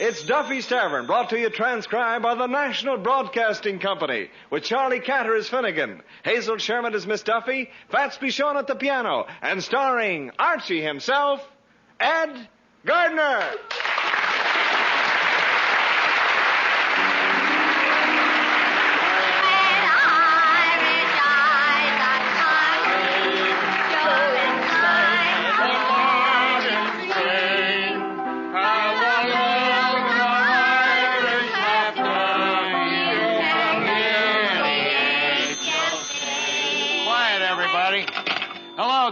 It's Duffy's Tavern, brought to you transcribed by the National Broadcasting Company, with Charlie Catter as Finnegan, Hazel Sherman as Miss Duffy, Fats Bichon at the piano, and starring Archie himself, Ed Gardner.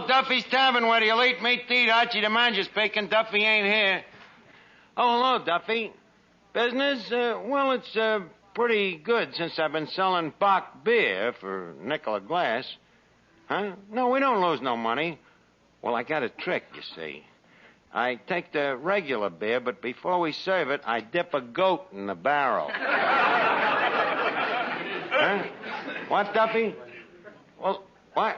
Duffy's Tavern, where the elite meet to eat. Archie the Manager speaking. Duffy ain't here. Oh, hello, Duffy. Business? Well, it's pretty good since I've been selling Bach beer for a nickel a glass. Huh? No, we don't lose no money. Well, I got a trick, you see. I take the regular beer, but before we serve it, I dip a goat in the barrel. Huh? What, Duffy? Well, what?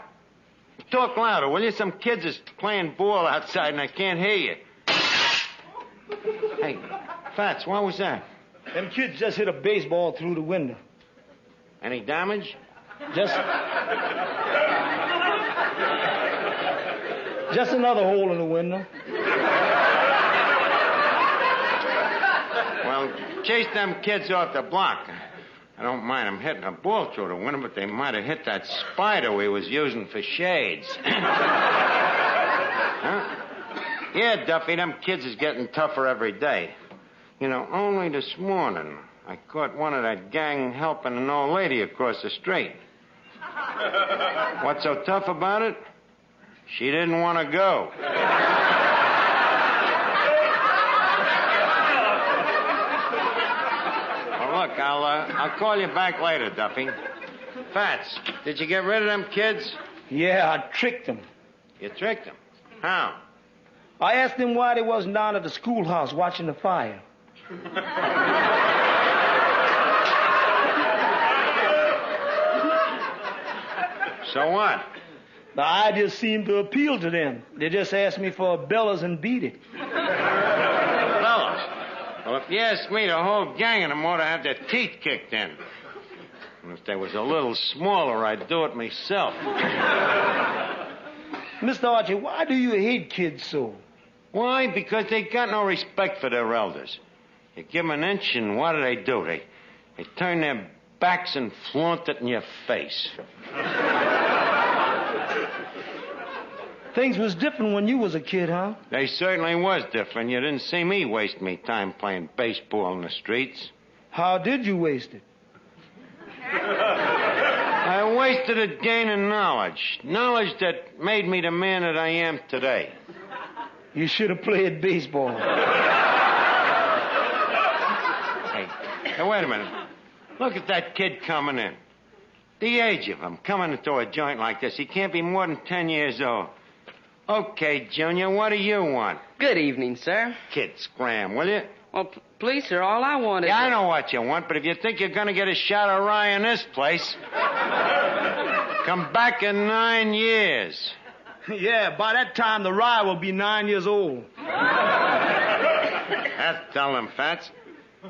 Talk louder, will you? Some kids is playing ball outside and I can't hear you. Hey, Fats, what was that? Them kids just hit a baseball through the window. Any damage? Just another hole in the window. Well, chase them kids off the block. I don't mind them hitting a ball through the window, but they might have hit that spider we was using for shades. Huh? Yeah, Duffy, them kids is getting tougher every day. You know, only this morning I caught one of that gang helping an old lady across the street. What's so tough about it? She didn't want to go. Look, I'll call you back later, Duffy. Fats, did you get rid of them kids? Yeah, I tricked them. You tricked them? How? I asked them why they wasn't down at the schoolhouse watching the fire. So what? The idea seemed to appeal to them. They just asked me for a bellows and beat it. Bellows? Well, if you ask me, the whole gang of them ought to have their teeth kicked in. And if they was a little smaller, I'd do it myself. Mr. Archie, why do you hate kids so? Why? Because they got no respect for their elders. You give them an inch, and what do? They turn their backs and flaunt it in your face. Things was different when you was a kid, huh? They certainly was different. You didn't see me waste me time playing baseball in the streets. How did you waste it? I wasted it gaining knowledge. Knowledge that made me the man that I am today. You should have played baseball. Hey, wait a minute. Look at that kid coming in. The age of him, coming into a joint like this. He can't be more than 10 years old. Okay, Junior, what do you want? Good evening, sir. Kid, scram, will you? Well, please, sir, all I want is... Yeah, I know what you want, but if you think you're going to get a shot of rye in this place, come back in 9 years. Yeah, by that time, the rye will be 9 years old. That's telling, Fats.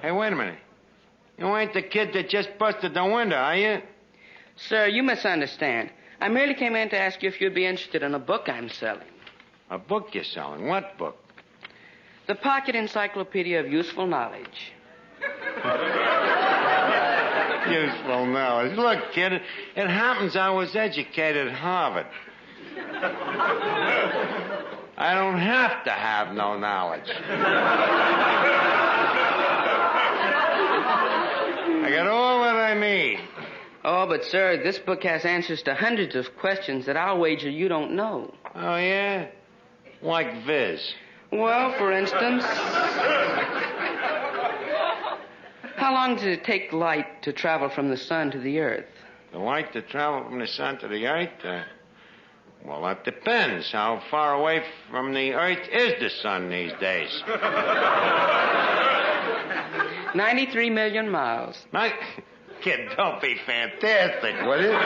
Hey, wait a minute. You ain't the kid that just busted the window, are you? Sir, you misunderstand. I merely came in to ask you if you'd be interested in a book I'm selling. A book you're selling? What book? The Pocket Encyclopedia of Useful Knowledge. Useful knowledge. Look, kid, it happens I was educated at Harvard. I don't have to have no knowledge. I got all that I need. Oh, but, sir, this book has answers to hundreds of questions that I'll wager you don't know. Oh, yeah? Like Viz. Well, for instance, how long does it take light to travel from the sun to the earth? The light to travel from the sun to the earth? Well, that depends. How far away from the earth is the sun these days? 93 million miles. Kid, don't be fantastic, will you?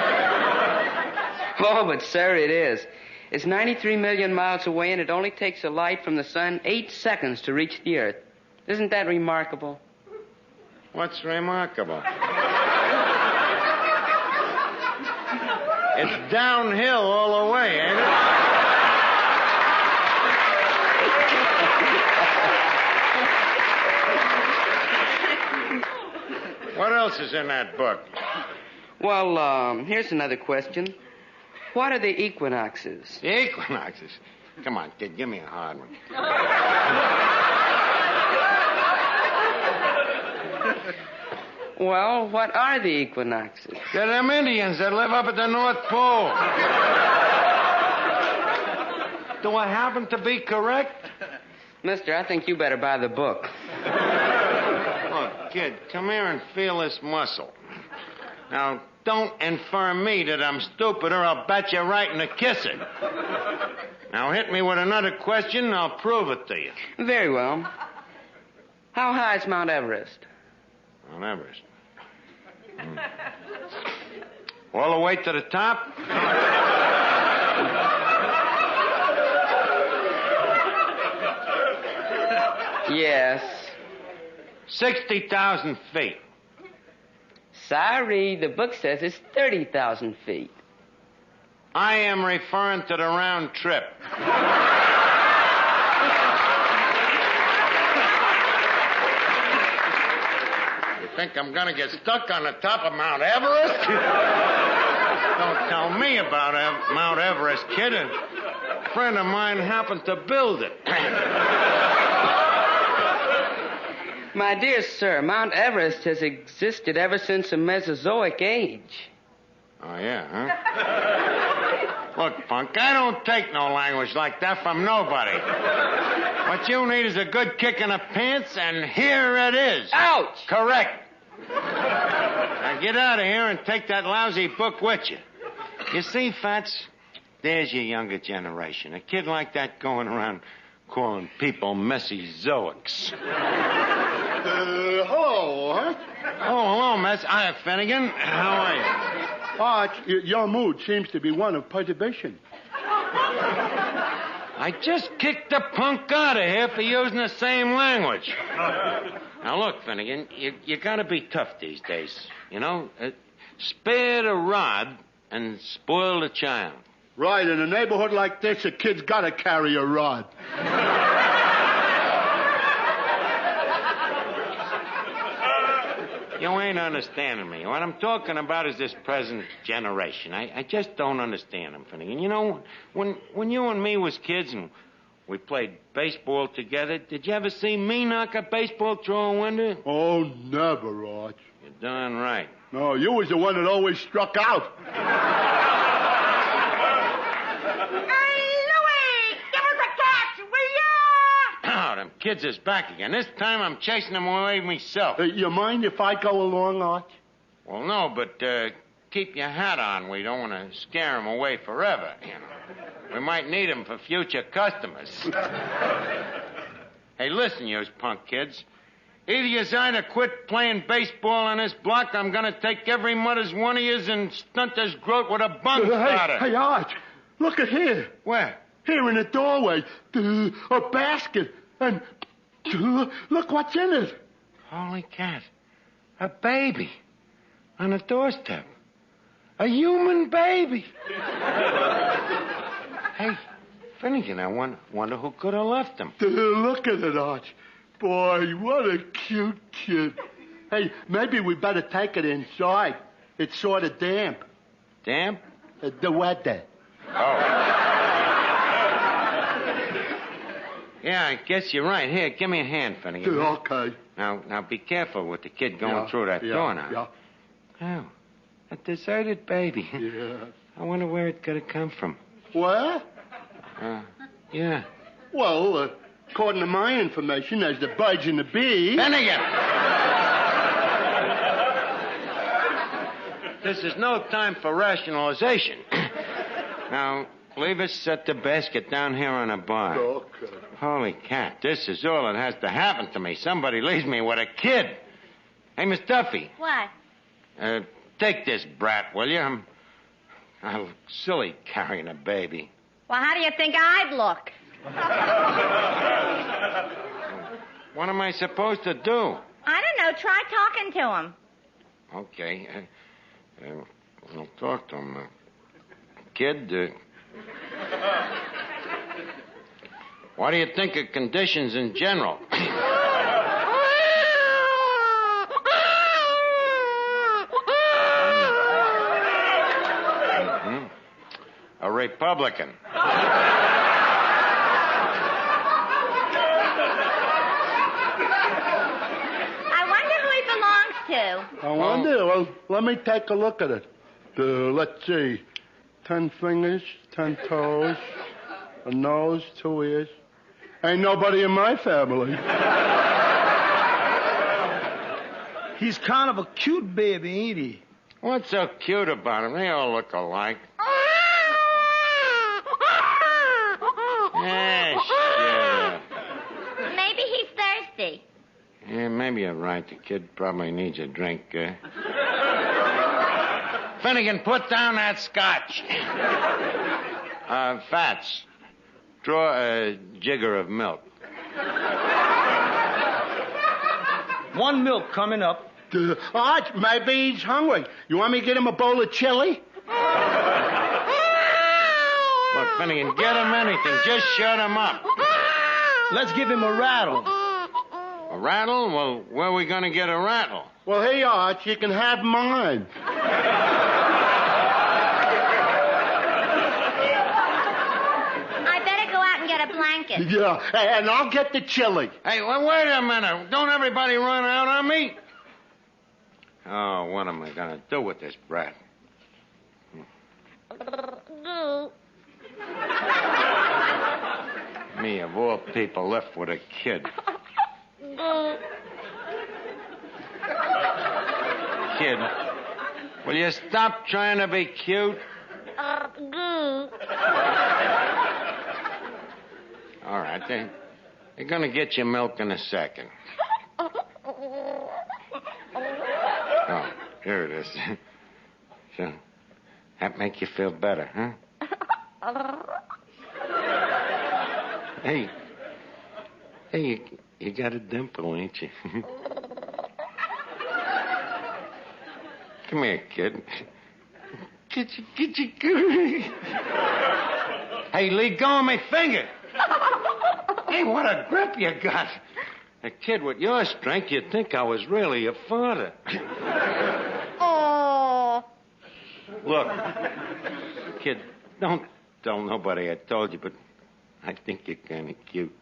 Oh, but, sir, it is. It's 93 million miles away, and it only takes a light from the sun 8 seconds to reach the earth. Isn't that remarkable? What's remarkable? It's downhill all the way, ain't it? What else is in that book? Well, here's another question. What are the equinoxes? The equinoxes. Come on, kid, give me a hard one. Well, what are the equinoxes? They're them Indians that live up at the North Pole. Do I happen to be correct? Mister, I think you better buy the book. Look, kid, come here and feel this muscle. Now, don't infer me that I'm stupid or I'll bat you right in the kisser. Now, hit me with another question and I'll prove it to you. Very well. How high is Mount Everest? Mount Everest. All the way to the top? Yes. 60,000 feet. Sorry, the book says it's 30,000 feet. I am referring to the round trip. You think I'm going to get stuck on the top of Mount Everest? Don't tell me about Mount Everest, kid. A friend of mine happened to build it. My dear sir, Mount Everest has existed ever since the Mesozoic age. Oh, yeah, huh? Look, punk, I don't take no language like that from nobody. What you need is a good kick in the pants, and here it is. Ouch! Correct. Now get out of here and take that lousy book with you. You see, Fats, there's your younger generation. A kid like that going around calling people Mesozoics. Hello, huh? Oh, hello, Miss. Hi, Finnegan. How are you? Arch, your mood seems to be one of perturbation. I just kicked the punk out of here for using the same language. Now, look, Finnegan, you gotta be tough these days. You know? Spare the rod and spoil the child. Right, in a neighborhood like this, a kid's gotta carry a rod. You ain't understanding me. What I'm talking about is this present generation. I just don't understand them, Finnegan. You know, when you and me was kids and we played baseball together, did you ever see me knock a baseball through a window? Oh, never, Arch. You're darn right. No, you was the one that always struck out. Them kids is back again. This time I'm chasing them away myself. You mind if I go along, Arch? Well, no, but keep your hat on. We don't want to scare them away forever, you know. We might need them for future customers. Hey, listen, you punk kids. Either you either quit playing baseball on this block, I'm going to take every mother's one of yous and stunt this growth with a bung starter. Hey, Arch, look at here. Where? Here in the doorway, a basket. And look what's in it. Holy cat. A baby. On the doorstep. A human baby. Hey, Finnegan, I wonder who could have left him. Look at it, Arch. Boy, what a cute kid. Hey, maybe we better take it inside. It's sort of damp. Damp? The weather. Oh. Yeah, I guess you're right. Here, give me a hand, Finnegan. Okay. Now, be careful with the kid going through that door now. Yeah. Oh, a deserted baby. Yeah. I wonder where it could have come from. Where? Yeah. Well, according to my information, there's the birds and the bees. Finnegan! This is no time for rationalization. Now, leave us set the basket down here on the bar. Okay. Holy cat, this is all that has to happen to me. Somebody leaves me with a kid. Hey, Miss Duffy. What? Take this brat, will you? I look silly carrying a baby. Well, how do you think I'd look? What am I supposed to do? I don't know. Try talking to him. Okay. I'll talk to him. Kid, what do you think of conditions in general? A Republican. I wonder. Well, let me take a look at it. Let's see. 10 fingers, 10 toes, a nose, 2 ears. Ain't nobody in my family. He's kind of a cute baby, ain't he? What's so cute about him? They all look alike. Shut up. Maybe he's thirsty. Yeah, maybe you're right. The kid probably needs a drink. Finnegan, put down that scotch. Fats, draw a jigger of milk. 1 milk coming up. Arch, maybe he's hungry. You want me to get him a bowl of chili? Look, Finnegan, get him anything. Just shut him up. Let's give him a rattle. A rattle? Well, where are we going to get a rattle? Well, hey, Arch, you can have mine. I better go out and get a blanket. Yeah, and I'll get the chili. Hey, well, wait a minute. Don't everybody run out on me. Oh, what am I going to do with this brat? Me, of all people, left with a kid. Kid, will you stop trying to be cute? All right, they're going to get you milk in a second. Oh, here it is. So, that make you feel better, huh? Hey, you got a dimple, ain't you? Come here, kid. Get you. Hey, Lee, go on my finger. Hey, what a grip you got. A kid with your strength, you'd think I was really your father. Oh. Look, kid, don't tell nobody I told you, but I think you're kind of cute.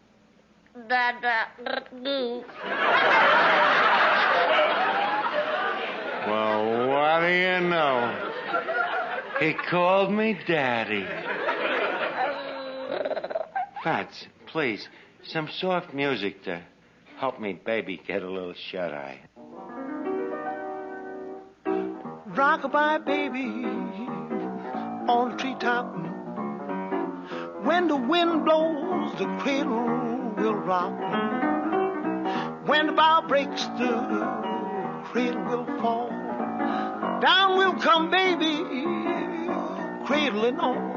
Well, what do you know? He called me Daddy. Fats, please, some soft music to help me baby get a little shut-eye. Rock-a-bye, baby, on the treetop. When the wind blows, the cradle will rock. When the bough breaks, the cradle will fall. Down will come baby, cradle and all.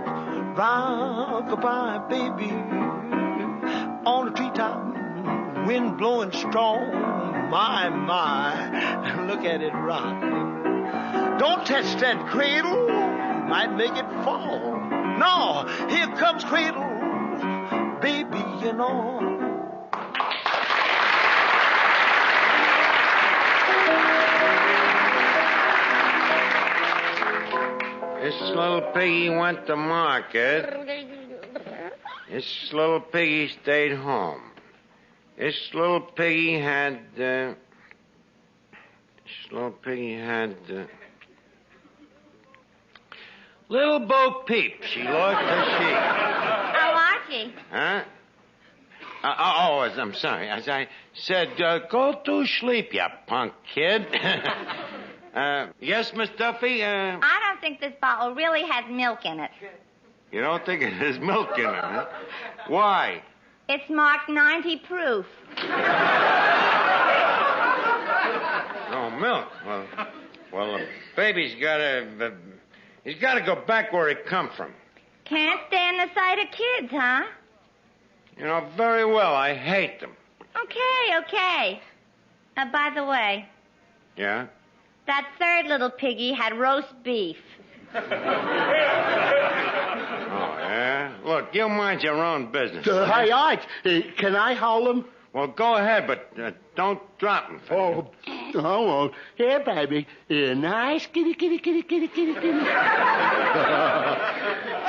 Rock-a-bye, baby, on the treetop. Wind blowing strong, my, look at it rock. Don't touch that cradle, might make it fall. No, here comes cradle, baby, you know. This little piggy went to market. This little piggy stayed home. This little piggy had, Little Bo Peep. She lost her sheep. Oh, Archie. Huh? I'm sorry. As I said, go to sleep, you punk kid. Yes, Miss Duffy? I don't think this bottle really has milk in it. You don't think it has milk in it, huh? Why? It's marked 90 proof. Oh, milk. Well, the baby's he's got to go back where he come from. Can't stand the sight of kids, huh? You know very well I hate them. Okay. By the way, Yeah? that third little piggy had roast beef. Oh, yeah? Look, you mind your own business. Hey, Arch, can I hold him? Well, go ahead, but don't drop him. Oh, I won't. Here, baby. Nice kitty.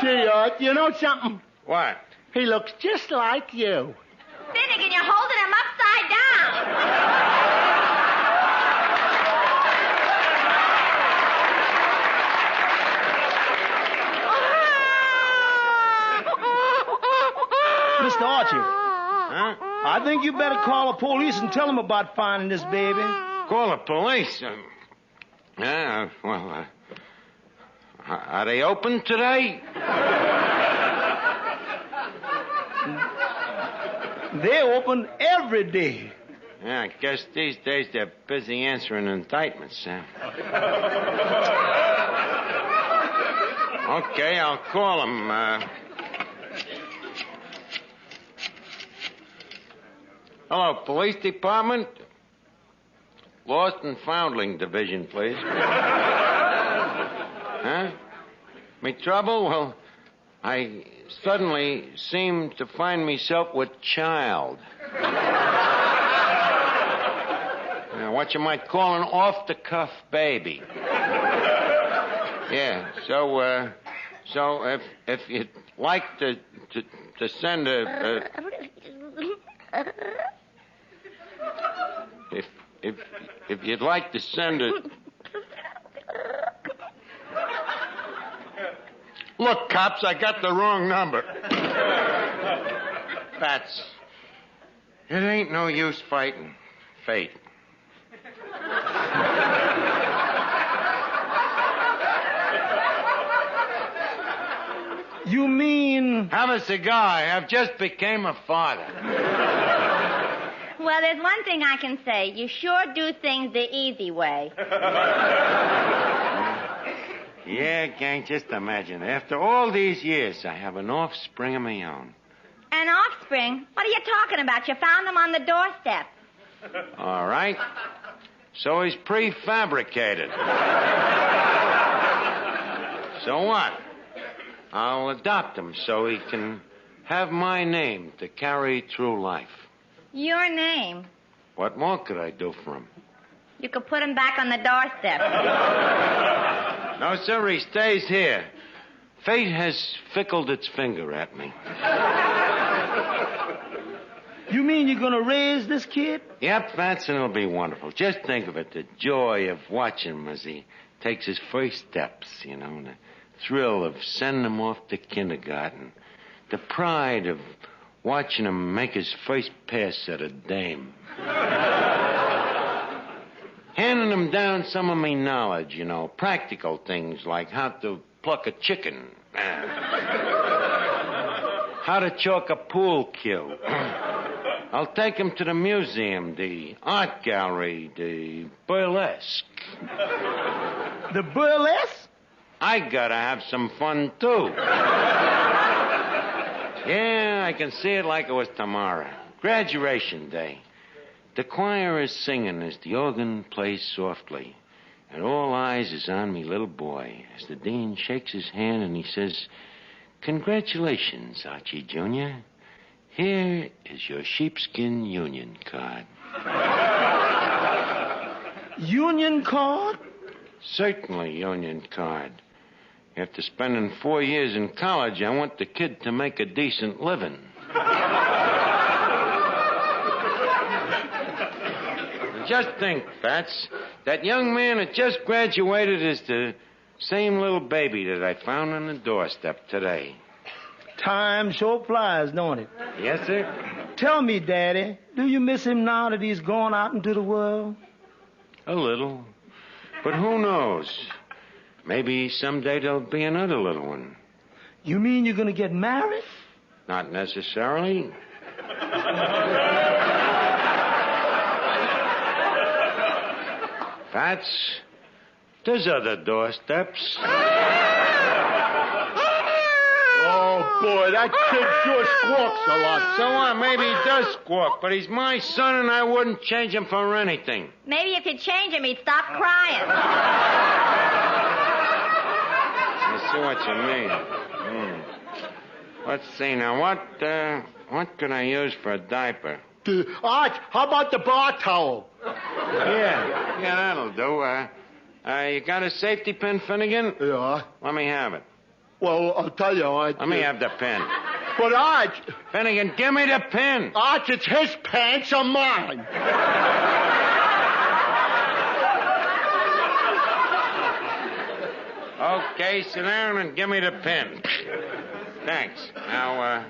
See, Arch, you know something? What? He looks just like you. Finnegan, you're holding him upside down. Mr. Archie, Huh? I think you better call the police and tell them about finding this baby. Call the police. Yeah, well, are they open today? They're open every day. Yeah, I guess these days they're busy answering indictments, huh? Okay, I'll call them. Hello, police department? Lost and Foundling division, please. Huh? Me trouble? Well, I suddenly seem to find myself with child. What you might call an off-the-cuff baby. Yeah, so if you'd like to send if you'd like to send a... Look, cops, I got the wrong number. Bats, it ain't no use fighting fate. You mean... Have a cigar. I've just became a father. Well, there's one thing I can say. You sure do things the easy way. Yeah, gang, just imagine. After all these years, I have an offspring of my own. An offspring? What are you talking about? You found him on the doorstep. All right. So he's prefabricated. So what? I'll adopt him so he can have my name to carry through life. Your name? What more could I do for him? You could put him back on the doorstep. No, sir, he stays here. Fate has fickled its finger at me. You mean you're going to raise this kid? Yep, that's and it'll be wonderful. Just think of it, the joy of watching him as he takes his first steps, you know, and the thrill of sending him off to kindergarten. The pride of watching him make his first pass at a dame. Handing him down some of me knowledge, you know, practical things like how to pluck a chicken, how to chalk a pool cue. I'll take him to the museum, the art gallery, the burlesque. The burlesque? I gotta have some fun, too. Yeah, I can see it like it was tomorrow. Graduation day. The choir is singing as the organ plays softly. And all eyes is on me little boy as the dean shakes his hand and he says, "Congratulations, Archie Jr. Here is your sheepskin union card." Union card? Certainly, union card. After spending 4 years in college, I want the kid to make a decent living. Just think, Fats, that young man that just graduated is the same little baby that I found on the doorstep today. Time sure flies, don't it? Yes, sir? Tell me, Daddy, do you miss him now that he's gone out into the world? A little. But who knows? Maybe someday there'll be another little one. You mean you're going to get married? Not necessarily. Fats, there's other doorsteps. Oh, Boy, that kid sure squawks a lot. So what? Maybe he does squawk, but he's my son, and I wouldn't change him for anything. Maybe if you change him, he'd stop crying. I see what you mean. Let's see now. What can I use for a diaper? Arch, how about the bar towel? Yeah, that'll do. You got a safety pin, Finnegan? Yeah. Let me have it. Well, I'll tell you, Arch. Let me have the pin. But, Arch... Finnegan, give me the pin. Arch, it's his pants or mine. Okay, sit down and give me the pin. Thanks. Now,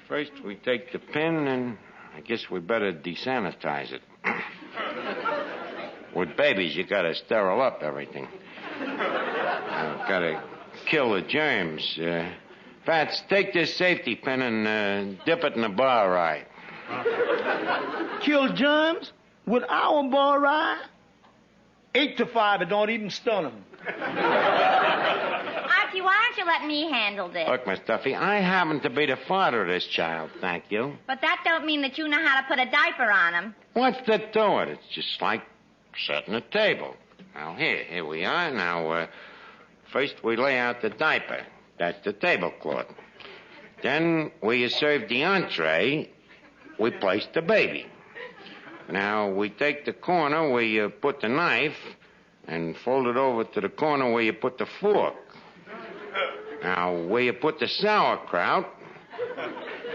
first we take the pin, and I guess we better desanitize it. With babies, you gotta sterile up everything. Gotta kill the germs. Fats, take this safety pin and dip it in the bar rye. Kill germs with our bar rye? 8 to 5, it don't even stun them. Archie, why don't you let me handle this? Look, Miss Duffy, I happen to be the father of this child, thank you. But that don't mean that you know how to put a diaper on him. What's there to it? It's just like setting a table. Now, here we are. Now, first we lay out the diaper. That's the tablecloth. Then, where you serve the entree, we place the baby. Now, we take the corner where you put the knife and fold it over to the corner where you put the fork. Now, where you put the sauerkraut,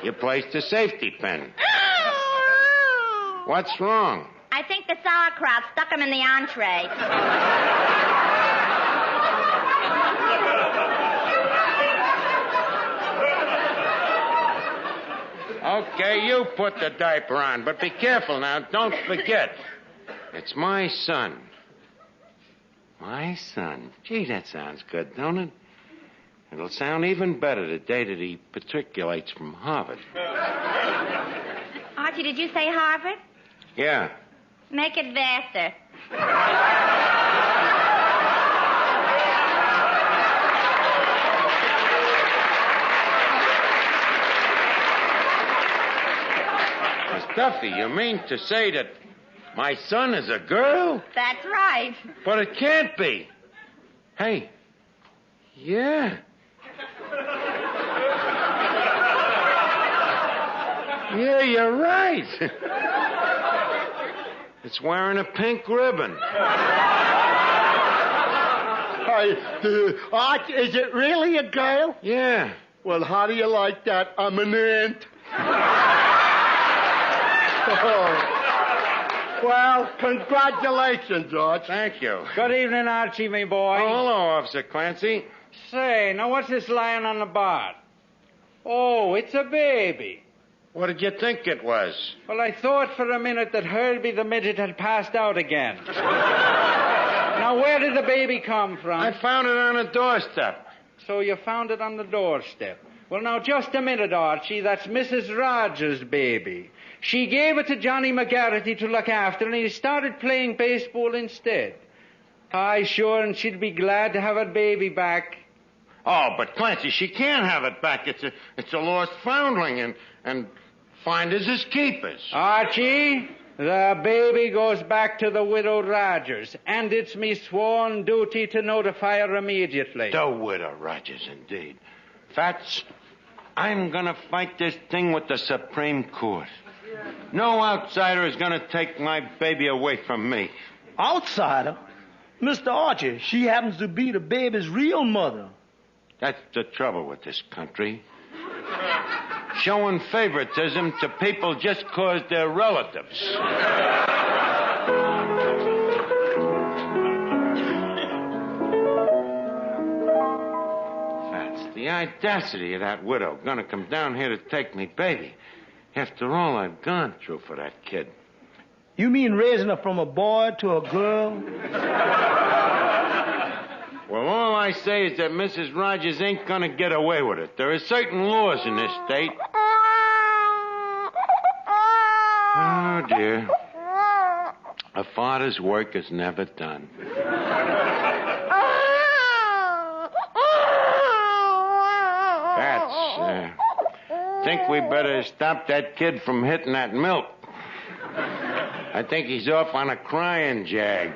you place the safety pin. What's wrong? I think the sauerkraut stuck him in the entree. Okay, you put the diaper on, but be careful now. Don't forget. It's my son. My son. Gee, that sounds good, don't it? It'll sound even better the day that he matriculates from Harvard. Archie, did you say Harvard? Yeah. Make it Vassar. Miss Duffy, you mean to say that my son is a girl? That's right. But it can't be. Hey. Yeah. Yeah, you're right. It's wearing a pink ribbon. Arch, is it really a girl? Yeah. Well, how do you like that? I'm an ant. Well, congratulations, Arch. Thank you. Good evening, Archie, me boy. Oh, hello, Officer Clancy. Say, now what's this lying on the bar? Oh, it's a baby. What did you think it was? Well, I thought for a minute that Herbie the midget had passed out again. Now, where did the baby come from? I found it on a doorstep. So you found it on the doorstep. Well, now, just a minute, Archie. That's Mrs. Rogers' baby. She gave it to Johnny McGarrity to look after, and he started playing baseball instead. Aye, sure, and she'd be glad to have her baby back. Oh, but Clancy, she can't have it back. It's a lost foundling, and finders is keepers. Archie, the baby goes back to the widow Rogers, and it's me sworn duty to notify her immediately. The widow Rogers, indeed. Fats, I'm gonna fight this thing with the Supreme Court. No outsider is gonna take my baby away from me. Outsider? Mr. Archie, she happens to be the baby's real mother. That's the trouble with this country. Showing favoritism to people just 'cause they're relatives. That's the audacity of that widow gonna come down here to take me baby. After all I've gone through for that kid. You mean raising her from a boy to a girl? Well, all I say is that Mrs. Rogers ain't gonna get away with it. There are certain laws in this state. Oh, dear. A father's work is never done. Pat, Fats. Think we better stop that kid from hitting that milk. I think he's off on a crying jag.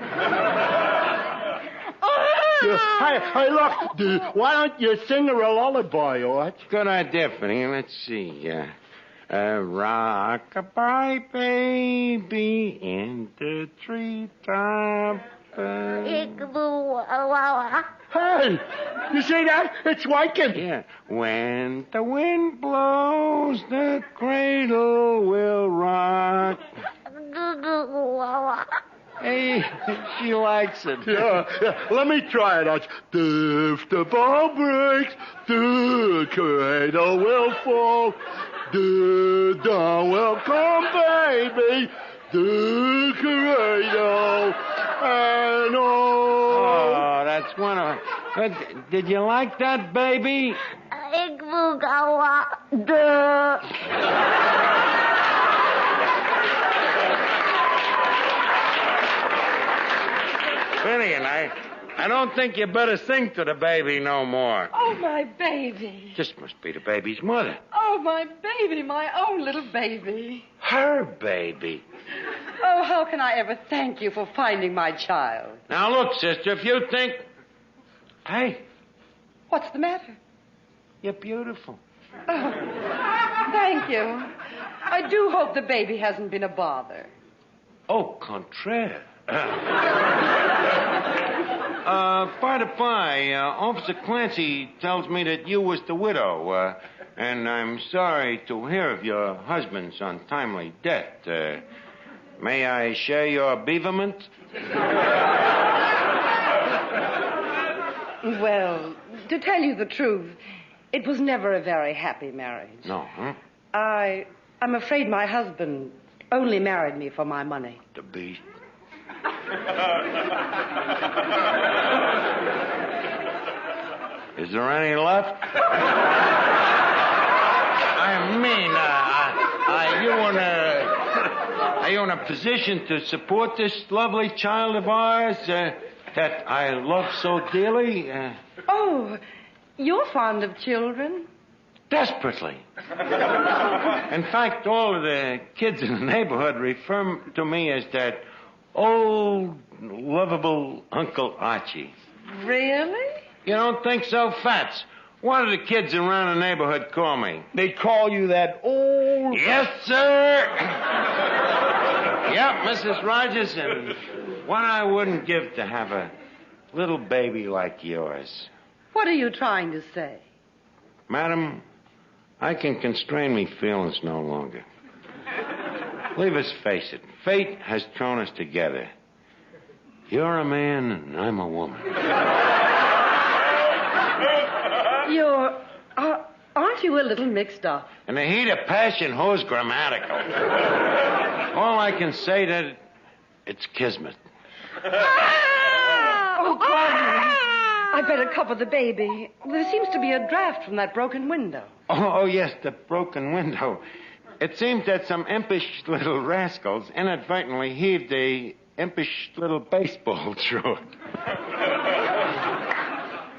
Hey, look, why don't you sing her a lullaby, Arch? Good idea, Finny. Let's see. Rock-a-bye, baby, in the treetop. Hey, you see that? It's working. Yeah. When the wind blows, the cradle will rock. Hey, she likes it. Yeah. Let me try it, Arch. If the ball breaks, the cradle will fall. The dawn will come, baby. The cradle and all. Oh, that's one of... Did you like that, baby? Finny, and I don't think you better sing to the baby no more. Oh, my baby. This must be the baby's mother. Oh, my baby, my own little baby. Her baby. Oh, how can I ever thank you for finding my child? Now, look, sister, if you think... Hey. What's the matter? You're beautiful. Oh, thank you. I do hope the baby hasn't been a bother. Au contraire. By the by, Officer Clancy tells me that you was the widow, and I'm sorry to hear of your husband's untimely death. May I share your beaverment? Well, to tell you the truth, it was never a very happy marriage. No, huh? I'm afraid my husband only married me for my money. The beast. Is there any left? I mean, are you in a position to support this lovely child of ours that I love so dearly? Oh, you're fond of children? Desperately. In fact, all of the kids in the neighborhood refer to me as that old, lovable Uncle Archie. Really? You don't think so, Fats? What do the kids around the neighborhood call me? They call you that old... Yes, sir. Yep, Mrs. Rogers, and what I wouldn't give to have a little baby like yours. What are you trying to say? Madam, I can constrain me feelings no longer. Leave us face it. Fate has thrown us together. You're a man and I'm a woman. Aren't you a little mixed up? In the heat of passion, who's grammatical? All I can say that it's kismet. Oh, Gardner. I better cover the baby. There seems to be a draft from that broken window. Oh, yes, the broken window. It seems that some impish little rascals inadvertently heaved a impish little baseball through it.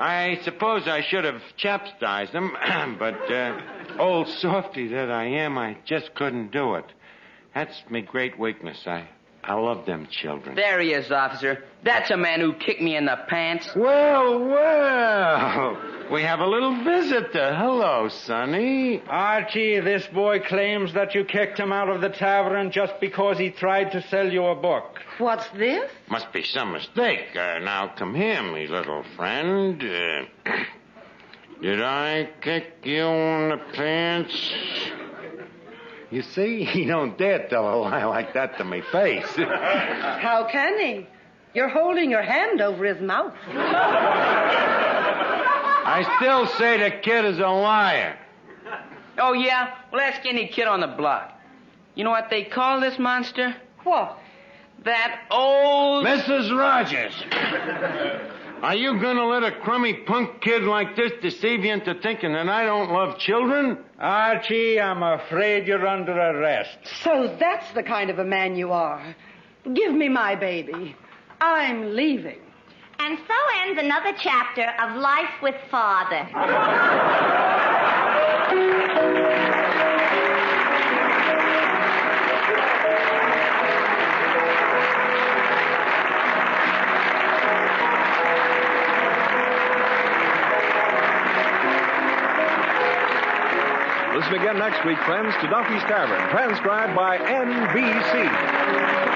I suppose I should have chastised them, but old softy that I am, I just couldn't do it. That's my great weakness. I love them children. There he is, officer. That's a man who kicked me in the pants. Well, we have a little visitor. Hello, Sonny. Archie, this boy claims that you kicked him out of the tavern just because he tried to sell you a book. What's this? Must be some mistake. Now, come here, me little friend. Did I kick you in the pants? You see, he don't dare tell a lie like that to me face. How can he? You're holding your hand over his mouth. I still say the kid is a liar. Oh, yeah? Well, ask any kid on the block. You know what they call this monster? What? That old... Mrs. Rogers. Are you going to let a crummy punk kid like this deceive you into thinking that I don't love children? Archie, I'm afraid you're under arrest. So that's the kind of a man you are. Give me my baby. I'm leaving. And so ends another chapter of Life with Father. Listen again next week, friends, to Duffy's Tavern, transcribed by NBC.